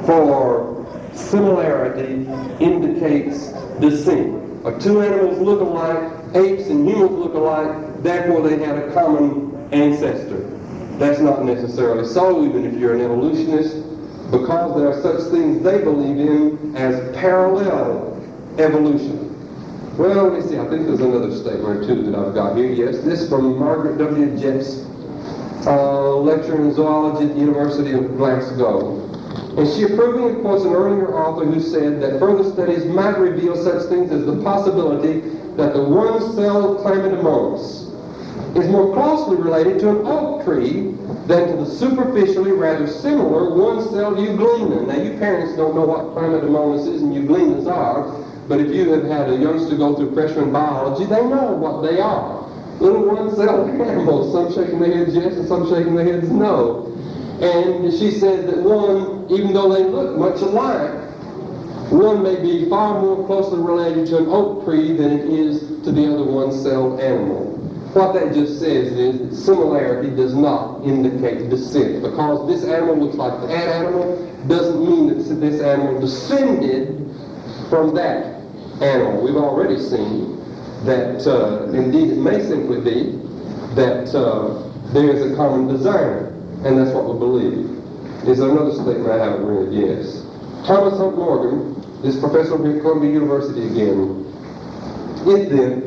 for similarity indicates descent. Two animals look alike, apes and humans look alike, therefore they had a common ancestor. That's not necessarily so, even if you're an evolutionist, because there are such things they believe in as parallel evolution. Well, let me see, I think there's another statement or two that I've got here. Yes, this from Margaret W. Jeffs, lecturer in zoology at the University of Glasgow. And she approvingly quotes an earlier author who said that further studies might reveal such things as the possibility that the one-celled Chlamydomonas is more closely related to an oak tree than to the superficially rather similar one-celled euglena. Now, you parents don't know what Chlamydomonas is and euglenas are, but if you have had a youngster go through freshman biology, they know what they are. Little one-celled animals, some shaking their heads yes and some shaking their heads no. And she said that one, even though they look much alike, one may be far more closely related to an oak tree than it is to the other one-celled animal. What that just says is that similarity does not indicate descent. Because this animal looks like that animal doesn't mean that this animal descended from that animal. We've already seen that, indeed, it may simply be that there is a common designer. And that's what we believe. Is there another statement I haven't read? Yes. Thomas Hunt Morgan is professor at Columbia University again. If then,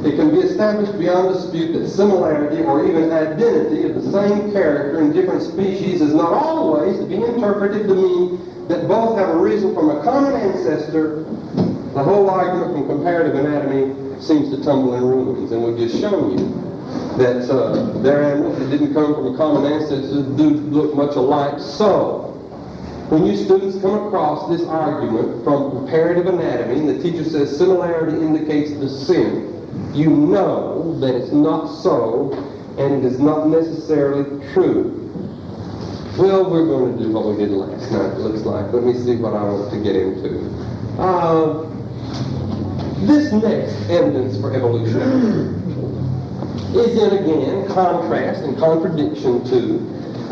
it can be established beyond dispute that similarity or even identity of the same character in different species is not always to be interpreted to mean that both have arisen from a common ancestor, the whole argument from comparative anatomy seems to tumble in ruins. And we've just shown you that their animals that didn't come from a common ancestor do look much alike. So, when you students come across this argument from comparative anatomy, and the teacher says similarity indicates descent, you know that it's not so, and it is not necessarily true. Well, we're going to do what we did last night, it looks like. Let me see what I want to get into. This next evidence for evolution is in, again, contrast and contradiction to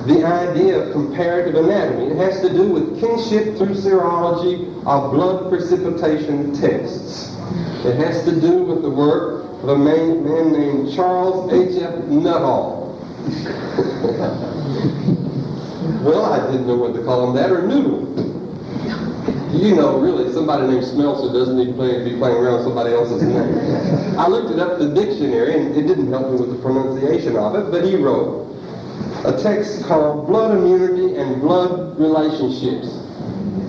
the idea of comparative anatomy. It has to do with kinship through serology of blood precipitation tests. It has to do with the work of a man named Charles H.F. Nuttall. Well, I didn't know what to call him, that or Noodle. You know, really, somebody named Smelser doesn't need to be playing around with somebody else's name. I looked it up in the dictionary, and it didn't help me with the pronunciation of it, but he wrote a text called Blood Immunity and Blood Relationships.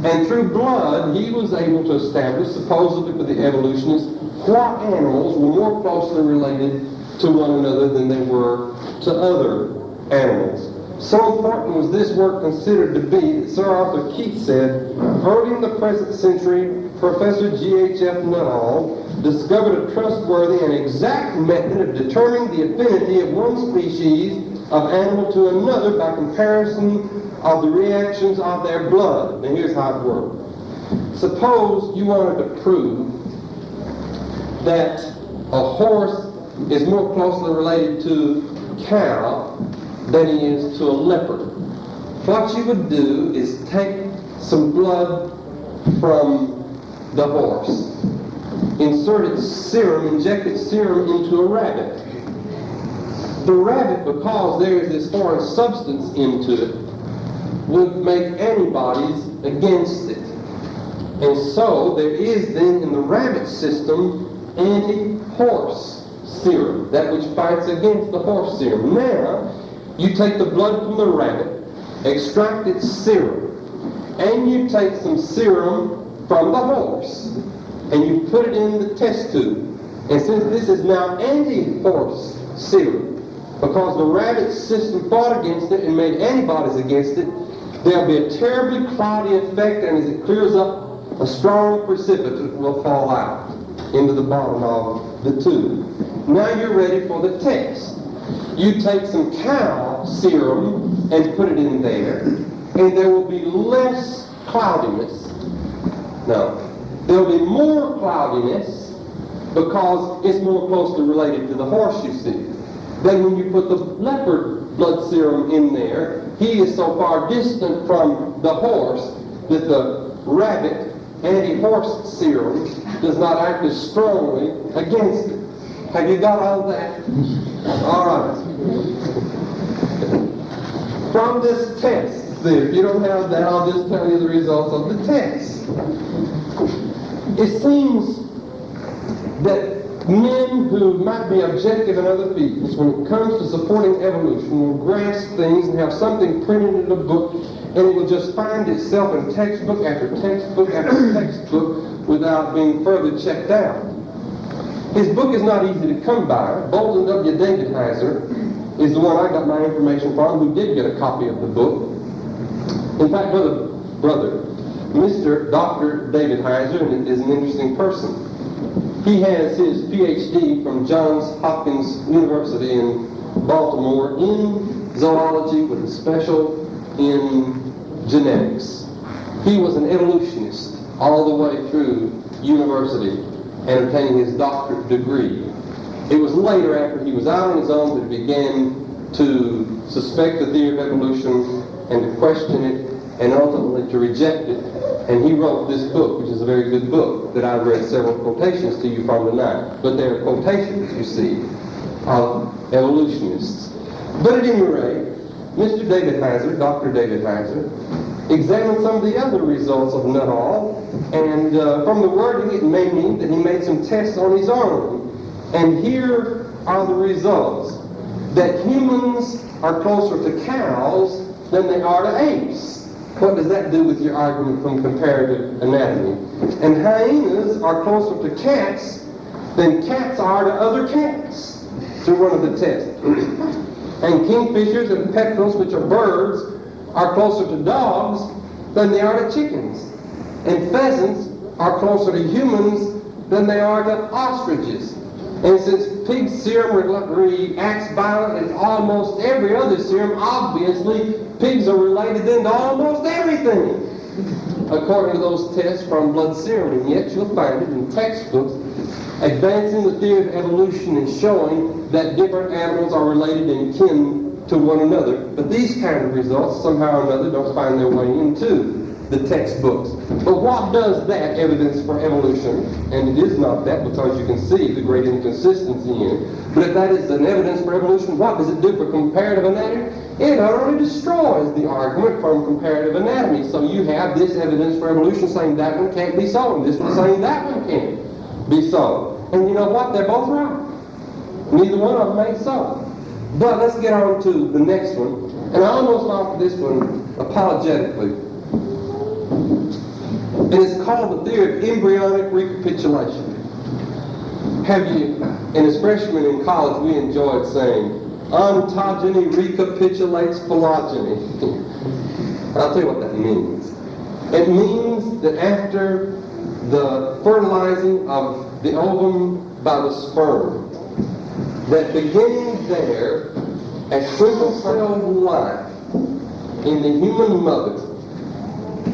And through blood, he was able to establish, supposedly for the evolutionists, what animals were more closely related to one another than they were to other animals. So important was this work considered to be that Sir Arthur Keith said, early in the present century, Professor G.H.F. Nuttall discovered a trustworthy and exact method of determining the affinity of one species of animal to another by comparison of the reactions of their blood. Now here's how it worked. Suppose you wanted to prove that a horse is more closely related to cow than he is to a leopard. What you would do is take some blood from the horse, insert its serum, inject its serum into a rabbit. The rabbit, because there is this foreign substance into it, would make antibodies against it. And so there is then in the rabbit system anti-horse serum, that which fights against the horse serum. Now, you take the blood from the rabbit, extract its serum, and you take some serum from the horse, and you put it in the test tube. And since this is now anti-horse serum, because the rabbit system fought against it and made antibodies against it, there'll be a terribly cloudy effect, and as it clears up, a strong precipitate will fall out into the bottom of the tube. Now you're ready for the test. You take some cow serum and put it in there, and there will be less cloudiness. No, there will be more cloudiness because it's more closely related to the horse, you see. Then when you put the leopard blood serum in there, he is so far distant from the horse that the rabbit anti-horse serum does not act as strongly against it. Have you got all that? All right. From this test, see, if you don't have that, I'll just tell you the results of the test. It seems that men who might be objective in other fields, when it comes to supporting evolution, will grasp things and have something printed in a book, and it will just find itself in textbook after textbook after textbook without being further checked out. His book is not easy to come by. Bolton W. David Heiser is the one I got my information from, who did get a copy of the book. In fact, brother, Mr. Dr. David Heiser is an interesting person. He has his PhD from Johns Hopkins University in Baltimore in zoology with a special in genetics. He was an evolutionist all the way through university and obtaining his doctorate degree. It was later, after he was out on his own, that he began to suspect the theory of evolution and to question it and ultimately to reject it. And he wrote this book, which is a very good book, that I've read several quotations to you from tonight. But they're quotations, you see, of evolutionists. But at any rate, Mr. David Heiser, Dr. David Heiser, examined some of the other results of Nuttall, and from the wording it may mean that he made some tests on his own. And here are the results. That humans are closer to cows than they are to apes. What does that do with your argument from comparative anatomy? And hyenas are closer to cats than cats are to other cats, through one of the tests. And kingfishers and petrels, which are birds, are closer to dogs than they are to chickens. And pheasants are closer to humans than they are to ostriches. And since pig serum reacts violently to almost every other serum, obviously pigs are related then to almost everything, according to those tests from blood serum. And yet you'll find it in textbooks advancing the theory of evolution and showing that different animals are related and kin to one another. But these kind of results, somehow or another, don't find their way into the textbooks. But what does that evidence for evolution, and it is not that because you can see the great inconsistency in it, but if that is an evidence for evolution, what does it do for comparative anatomy? It utterly destroys the argument from comparative anatomy. So you have this evidence for evolution saying that one can't be so, and this one saying that one can't be so. And you know what? They're both right. Neither one of them makes so. But let's get on to the next one. And I almost offer this one apologetically. And it's called the theory of embryonic recapitulation. Have you, and as freshmen in college, we enjoyed saying, ontogeny recapitulates phylogeny. I'll tell you what that means. It means that after the fertilizing of the ovum by the sperm, that beginning there, a single-celled life in the human mother,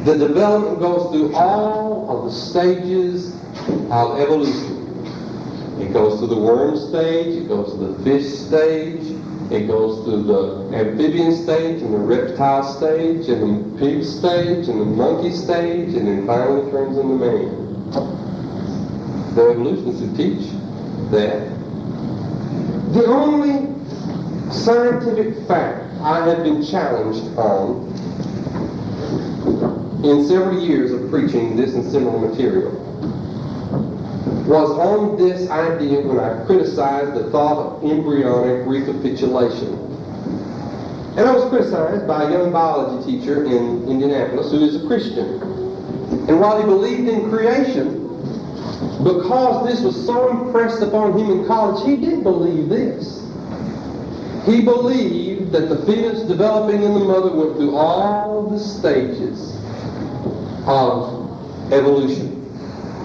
the development goes through all of the stages of evolution. It goes through the worm stage, it goes through the fish stage, it goes through the amphibian stage, and the reptile stage, and the pig stage, and the monkey stage, and then finally turns into man. The evolutionists who teach that. The only scientific fact I have been challenged on in several years of preaching this and similar material was on this idea when I criticized the thought of embryonic recapitulation. And I was criticized by a young biology teacher in Indianapolis who is a Christian. And while he believed in creation, because this was so impressed upon him in college, he did believe this. He believed that the fetus developing in the mother went through all the stages of evolution.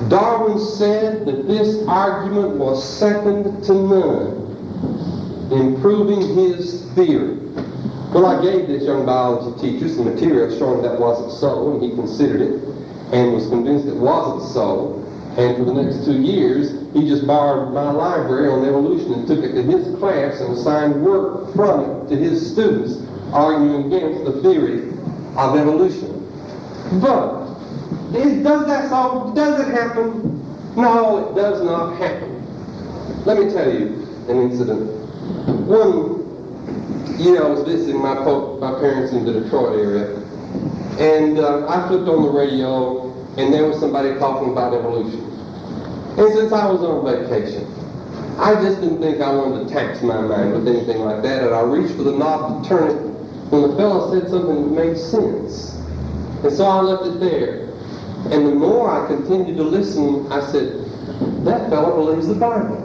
Darwin said that this argument was second to none in proving his theory. Well, I gave this young biology teacher some material showing that wasn't so, and he considered it and was convinced it wasn't so. And for the next 2 years, he just borrowed my library on evolution and took it to his class and assigned work from it to his students, arguing against the theory of evolution. But does it happen? No, it does not happen. Let me tell you an incident. One year I was visiting my parents in the Detroit area, and I flipped on the radio, and there was somebody talking about evolution. And since I was on vacation, I just didn't think I wanted to tax my mind with anything like that, and I reached for the knob to turn it when the fellow said something that made sense. And so I left it there. And the more I continued to listen, I said, that fellow believes the Bible.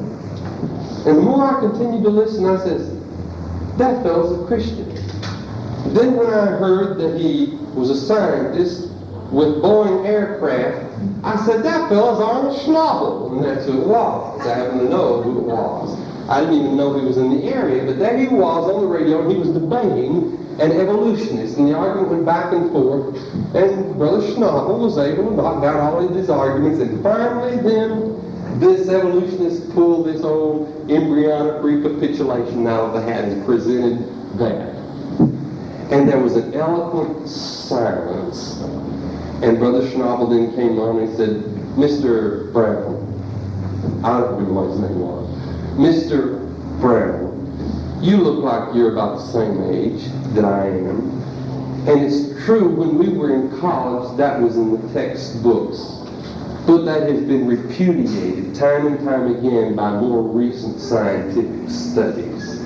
And the more I continued to listen, I said, that fellow's a Christian. Then when I heard that he was a scientist with Boeing aircraft, I said, that fellow's Arnold Schnabel. And that's who it was. I happened to know who it was. I didn't even know he was in the area, but there he was on the radio, and he was debating an evolutionist, and the argument went back and forth, and Brother Schnabel was able to knock down all of his arguments, and finally then this evolutionist pulled this old embryonic recapitulation out of the hat and presented that. And there was an eloquent silence, and Brother Schnabel then came on and said, Mr. Brown, I don't remember what his name was, Mr. Brown, you look like you're about the same age that I am. And it's true, when we were in college, that was in the textbooks. But that has been repudiated time and time again by more recent scientific studies.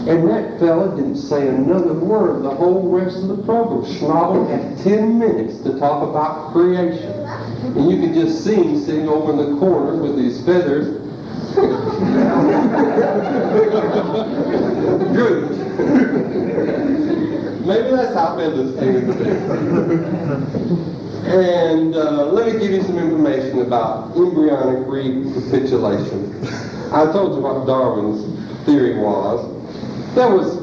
And that fella didn't say another word the whole rest of the program. Schnabel had 10 minutes to talk about creation. And you could just see him sitting over in the corner with his feathers. Good. Maybe that's how feathers came into being. And let me give you some information about embryonic recapitulation. I told you what Darwin's theory was. There was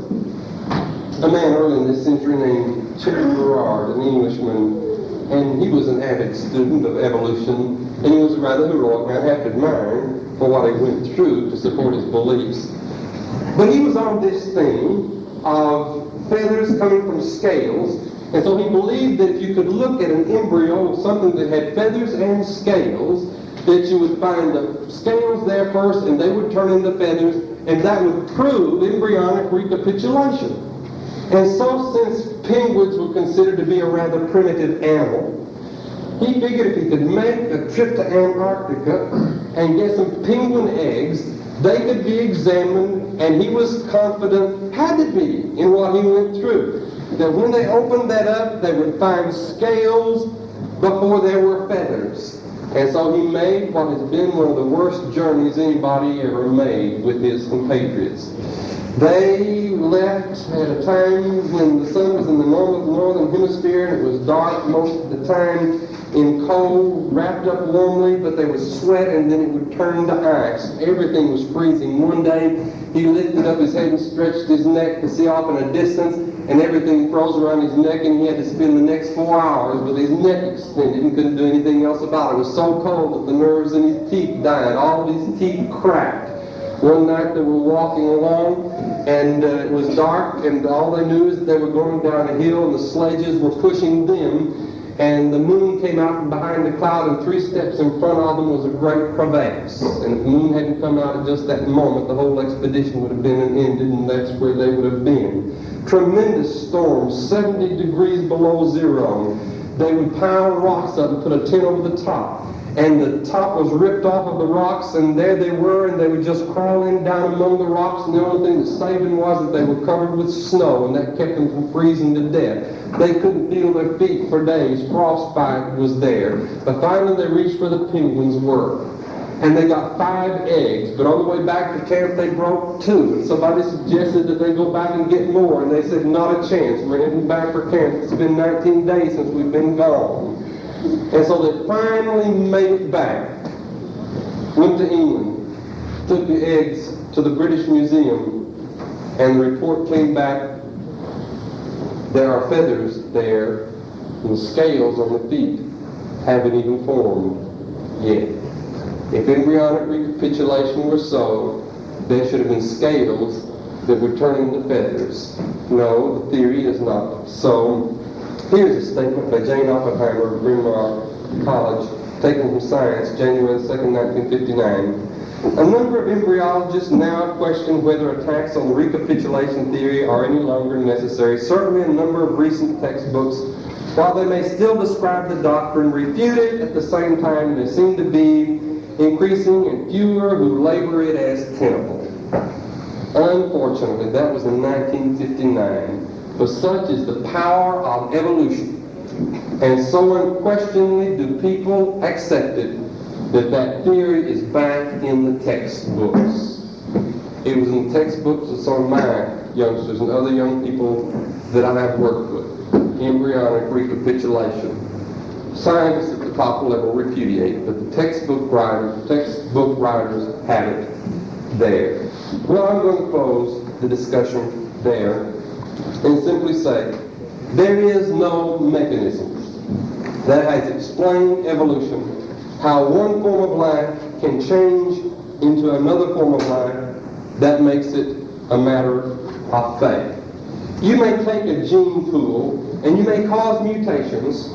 a man early in this century named Chip Gerard, an Englishman, and he was an avid student of evolution, and he was a rather heroic man. I have to admire him for what he went through to support his beliefs. But he was on this thing of feathers coming from scales, and so he believed that if you could look at an embryo of something that had feathers and scales, that you would find the scales there first, and they would turn into feathers, and that would prove embryonic recapitulation. And so, since penguins were considered to be a rather primitive animal, he figured if he could make a trip to Antarctica and get some penguin eggs, they could be examined, and he was confident, had to be, in what he went through, that when they opened that up, they would find scales before there were feathers. And so he made what has been one of the worst journeys anybody ever made with his compatriots. They left at a time when the sun was in the northern hemisphere, and it was dark most of the time, in cold, wrapped up warmly, but they would sweat and then it would turn to ice. Everything was freezing. One day he lifted up his head and stretched his neck to see off in a distance, and everything froze around his neck, and he had to spend the next 4 hours with his neck extended and couldn't do anything else about it. It was so cold that the nerves in his teeth died. All of his teeth cracked. One night they were walking along, and it was dark, and all they knew is that they were going down a hill, and the sledges were pushing them, and the moon came out from behind the cloud, and 3 steps in front of them was a great crevasse. And if the moon hadn't come out at just that moment, the whole expedition would have been ended, and that's where they would have been. Tremendous storms, 70 degrees below zero. they would pile rocks up and put a tent over the top. And the top was ripped off of the rocks, and there they were, and they would just crawl in down among the rocks, and the only thing that saved them was that they were covered with snow, and that kept them from freezing to death. They couldn't feel their feet for days. Frostbite was there. But finally they reached where the penguins were. And they got 5 eggs, but on the way back to camp they broke 2. And somebody suggested that they go back and get more, and they said, not a chance. We're heading back for camp. It's been 19 days since we've been gone. And so they finally made it back, went to England, took the eggs to the British Museum, and the report came back, there are feathers there, and scales on the feet haven't even formed yet. If embryonic recapitulation were so, there should have been scales that would turn into feathers. No, the theory is not so. Here's a statement by Jane Oppenheimer of Bryn Mawr College, taken from Science, January 2nd, 1959. A number of embryologists now question whether attacks on the recapitulation theory are any longer necessary. Certainly a number of recent textbooks, while they may still describe the doctrine, refute it at the same time. There seem to be increasing and fewer who label it as tenable. Unfortunately, that was in 1959. For such is the power of evolution. And so unquestionably do people accept it, that theory is back in the textbooks. It was in textbooks of some of my youngsters and other young people that I have worked with. Embryonic recapitulation. Scientists at the top level repudiate, but the textbook writers have it there. Well, I'm going to close the discussion there and simply say, there is no mechanism that has explained evolution, how one form of life can change into another form of life that makes it a matter of faith. You may take a gene pool and you may cause mutations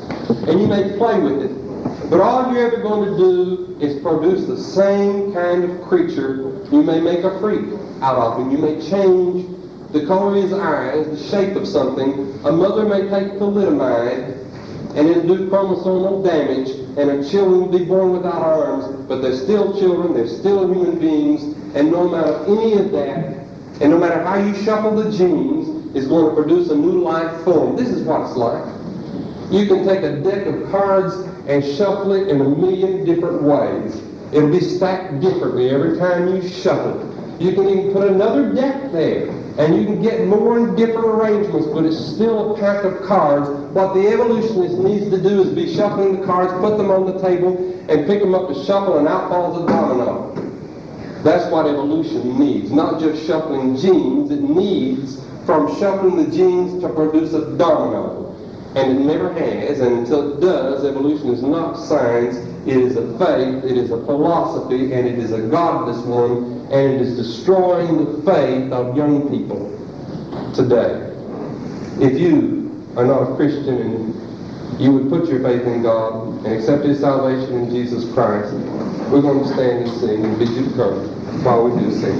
and you may play with it, but all you're ever going to do is produce the same kind of creature. You may make a freak out of him. You may change the color of his eyes, the shape of something. A mother may take thalidomide and induce chromosomal damage, and her children will be born without arms, but they're still children, they're still human beings, and no matter any of that, and no matter how you shuffle the genes, is going to produce a new life form. This is what it's like. You can take a deck of cards and shuffle it in a million different ways. It'll be stacked differently every time you shuffle it. You can even put another deck there, and you can get more and different arrangements, but it's still a pack of cards. What the evolutionist needs to do is be shuffling the cards, put them on the table, and pick them up to shuffle, and out falls a domino. That's what evolution needs, not just shuffling genes. It needs from shuffling the genes to produce a domino. And it never has, and until it does, evolution is not science. It is a faith, it is a philosophy, and it is a godless one, and it is destroying the faith of young people today. If you are not a Christian and you would put your faith in God and accept His salvation in Jesus Christ, we're going to stand and sing and bid you come while we do sing.